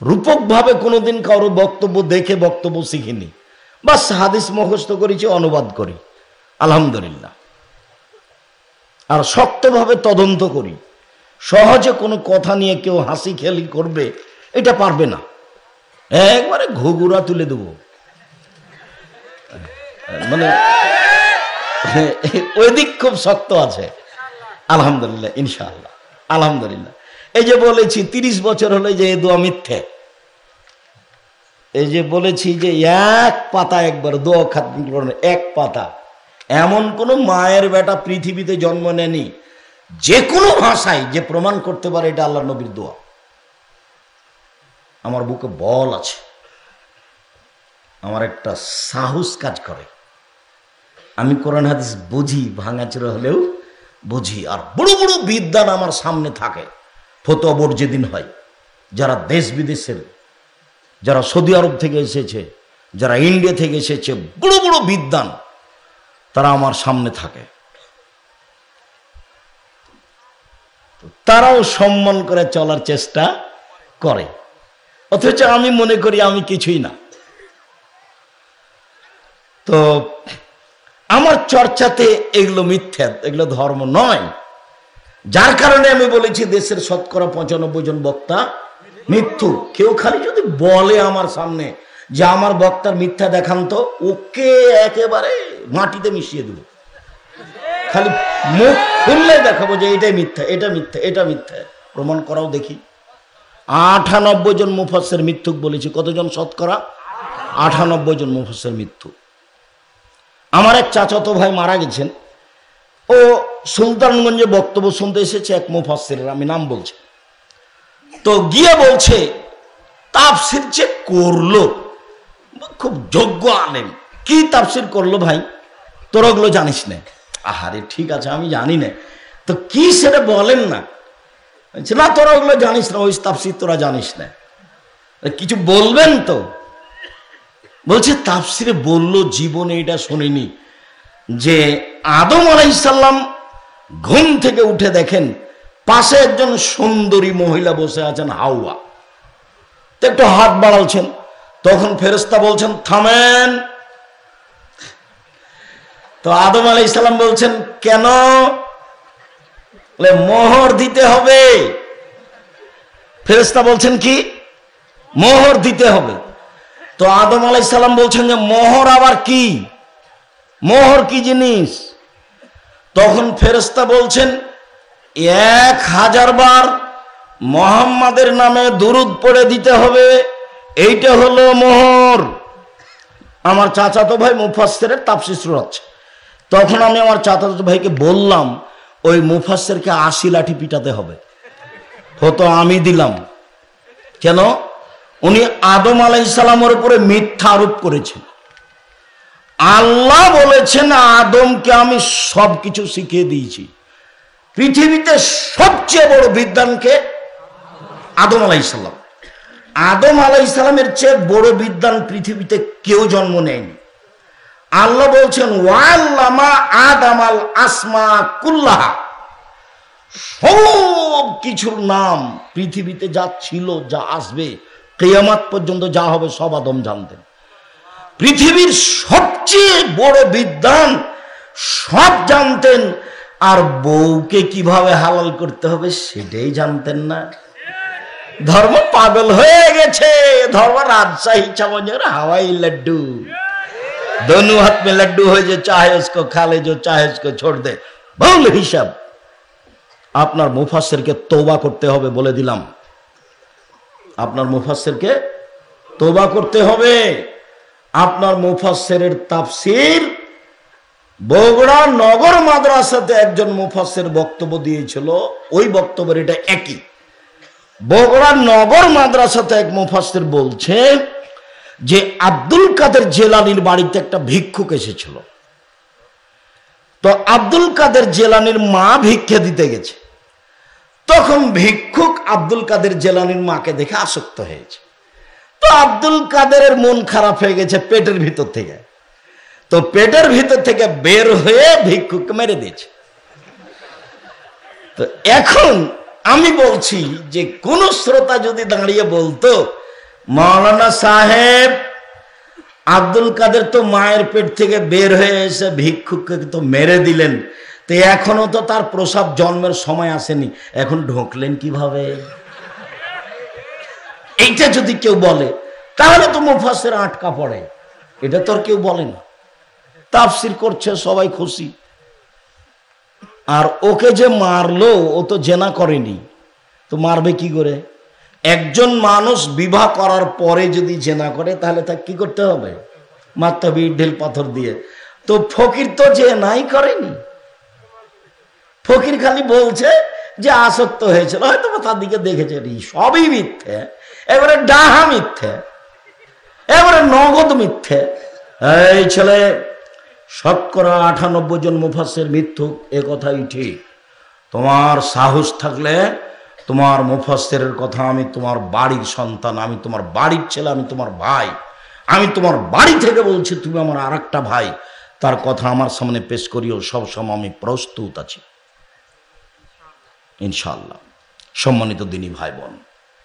রূপক ভাবে কোনোদিন কারো বক্তব্য দেখে বক্তব্য শিখিনি, বাস হাদিস মুখস্থ করেছি, অনুবাদ করি, আলহামদুলিল্লাহ। আর শক্তভাবে তদন্ত করি। সহজে কোনো কথা নিয়ে কেউ হাসি খেলি করবে, এটা পারবে না, একবারে ঘুঘুরা তুলে দেব। মানে ওই দিক খুব শক্ত আছে, আলহামদুলিল্লাহ, ইনশাআল্লাহ, আলহামদুলিল্লাহ। এই যে বলেছি 30 বছর হলে যে এ দোয়া মিথ্যে, এই যে বলেছি যে এক পাতা একবার দোয়া খাতম করেন, এক পাতা, এমন কোন মায়ের বেটা পৃথিবীতে জন্ম নেয়নি যে কোনো ভাষায় যে প্রমাণ করতে পারে এটা আল্লাহর নবীর দোয়া। আমার বুকে বল আছে, আমার একটা সাহস কাজ করে, আমি কোরআন হাদিস বুঝি, ভাঙাচোরা হলেও বুঝি। আর বড় বড় বিদ্বান আমার সামনে থাকে, ফতোয়া বোর্ড যেদিন হয়, যারা দেশ বিদেশের, যারা সৌদি আরব থেকে এসেছে, যারা ইন্ডিয়া থেকে এসেছে, বড় বড় বিদ্বান, তারা আমার সামনে থাকে। তারাও সম্মান করে চলার চেষ্টা করে, অথচ আমি মনে করি আমি কিছুই না। তো আমার চর্চাতে এগুলো মিথ্যা, এগুলো ধর্ম নয়। যার কারণে আমি বলেছি দেশের শতকরা 95 জন বক্তা মিথ্যু। কেউ খালি যদি বলে আমার সামনে যে আমার বক্তার মিথ্যা দেখান, তো ওকে একেবারে মাটিতে মিশিয়ে দেব। খালি মুখ খুললে দেখাবো যে এটাই মিথ্যা, এটা মিথ্যা, এটা মিথ্যা, প্রমাণ করাও দেখি। 98 জন মুফাসসির মিথ্যুক বলেছি। কতজন শতকরা? 98 জন মুফাসসির মিথ্যুক। আমার এক চাচাতো ভাই মারা গেছেন, ও সুলতানগঞ্জে বক্তব্য শুনতে এসেছে এক মুফাসসিরের, আমি নাম বলছি। তো গিয়ে বলছে তাফসির যে করলো, খুব যোগ্য আলেম, কি তাফসির করলো ভাই, তোরা ওগুলো জানিস না? আহারে ঠিক আছে, আমি জানি না, তো কি সেটা বলেন না। না তোরা ওগুলো জানিস না, ওই তাফসির তোরা জানিস না, কিছু বলবেন তো? বলছে তাফসিরে বললো, জীবনে এটা শুনিনি, যে আদম আলাইহিস সালাম ঘুম থেকে উঠে দেখেন পাশে একজন সুন্দরী মহিলা বসে আছেন, হাওয়া। তো একটু হাত বাড়ালছেন, তখন ফেরেশতা বলছেন থামেন। তো আদম আলাইহিস সালাম বলছেন কেন? বলে মোহর দিতে হবে। ফেরেশতা বলছেন কি? মোহর দিতে হবে। তো আদম আলাইহিস সালাম বলছেন যে মোহর আবার কি? মোহর কি জিনিস? তখন ফেরেশতা বলছেন 1000 বার মুহাম্মাদের নামে দুরূদ পড়ে দিতে হবে, এইটা হলো মোহর। আমার চাচাতো ভাই মুফাসসিরের তাফসীর শোনাচ্ছে। তখন আমি আমার চাচাতো ভাইকে বললাম ওই মুফাসসিরকে 80 লাঠি পিটাতে হবে। হতো আমি দিলাম। কেন? উনি আদম আলাইহিস সালামের উপরে মিথ্যা আরোপ করেছেন। আল্লাহ বলেছেন আদমকে আমি সবকিছু শিখিয়ে দিয়েছি। পৃথিবীতে সবচেয়ে বড় বিদ্বানকে? আদম আলাইহিস সালাম। আদম আলাইহিস সালামের চেয়ে বড় বিদ্বান পৃথিবীতে কেউ জন্ম নেয়নি। আল্লাহ বলছেন ওয়াল্লামা আদামাল আসমা কুল্লাহা, সব কিছুর নাম পৃথিবীতে যা ছিল, যা আসবে, কিয়ামত পর্যন্ত যা হবে সব আদম জানতেন। পৃথিবীর সবচেয়ে বড় বিদ্বান, সব জানতেন, আর বউকে কিভাবে হালাল করতে হবে সেটাই জানতেন না। ধর্ম পাগল হয়ে গেছে। ধর্ম রাজশাহী চামচের হাওয়াই লাড্ডু, दोनों हाथ में लड्डू हो, जो चाहे उसको खा ले, जो चाहे उसको छोड़ दे। ভুল হিসাব। আপনার মুফাসসিরকে তওবা করতে হবে, বলে দিলাম। আপনার মুফাসসিরকে তওবা করতে হবে। আপনার মুফাসসিরের তাফসীর বগুড়া নগর মাদ্রাসাতে একজন মুফাসসির বক্তব্য দিয়েছিল, ওই বক্তব্যের এটা একই। বগুড়া নগর মাদ্রাসাতে এক মুফাসসির বলছে যে আব্দুল কাদের জেলানির বাড়িতে একটা ভিক্ষুক এসেছিল। তো আব্দুল কাদের জেলানির মা ভিক্ষা দিতে গেছে। তখন ভিক্ষুক আব্দুল কাদের জেলানির মাকে দেখে আসক্ত হয়েছে। তো আব্দুল কাদেরের মন খারাপ হয়ে গেছে পেটের ভিতর থেকে। তো পেটের ভিতর থেকে বের হয়ে ভিক্ষুককে মেরে দিয়েছে। তো এখন আমি বলছি যে কোন শ্রোতা যদি দাঁড়িয়ে বলতো মাওলানা সাহেব আব্দুল কাদের তো মায়ের পেট থেকে বের হয়ে এসে ভিক্ষুককে তো মেরে দিলেন, তো এখনো তো তার প্রসব জন্মের সময় আসেনি, এখন ঢোকলেন কিভাবে? এইটা যদি কেউ বলে তাহলে তো মুফাসসির আটকা পড়ে। এটা তো আর কেউ বলে না, তাফসীর করছে সবাই খুশি। আর ওকে যে মারলো ও তো জেনা করেনি, তো মারবে কি করে? একজন মানুষ বিবাহ করার পরে যদি জেনা করে তাহলে তাকে কি করতে হবে? মারতে হবে ইট ঢিল পাথর দিয়ে। তো ফকির তো জেনাই করেনি, ফকির খালি বলছে যে আসক্ত হয়েছিল, হয়তো তার দিকে দেখেছে। সবই মিথ্যে, এবারে ডাহা মিথ্যে, এবারে নগদ মিথ্যে। এই ছেলে, 98% জন মুফাসসির মিথ্যুক, এ কথাই ঠিক। তোমার সাহস থাকলে তোমার মুফাসসিরের কথা, আমি তোমার বাড়ির সন্তান, আমি তোমার বাড়ির ছেলে, আমি তোমার ভাই, আমি তোমার বাড়ি থেকে বলছি, তুমি আমার আর একটা ভাই, তার কথা আমার সামনে পেশ করিও, সবসময় আমি প্রস্তুত আছি ইনশাআল্লাহ। সম্মানিত দিনী ভাই বোন,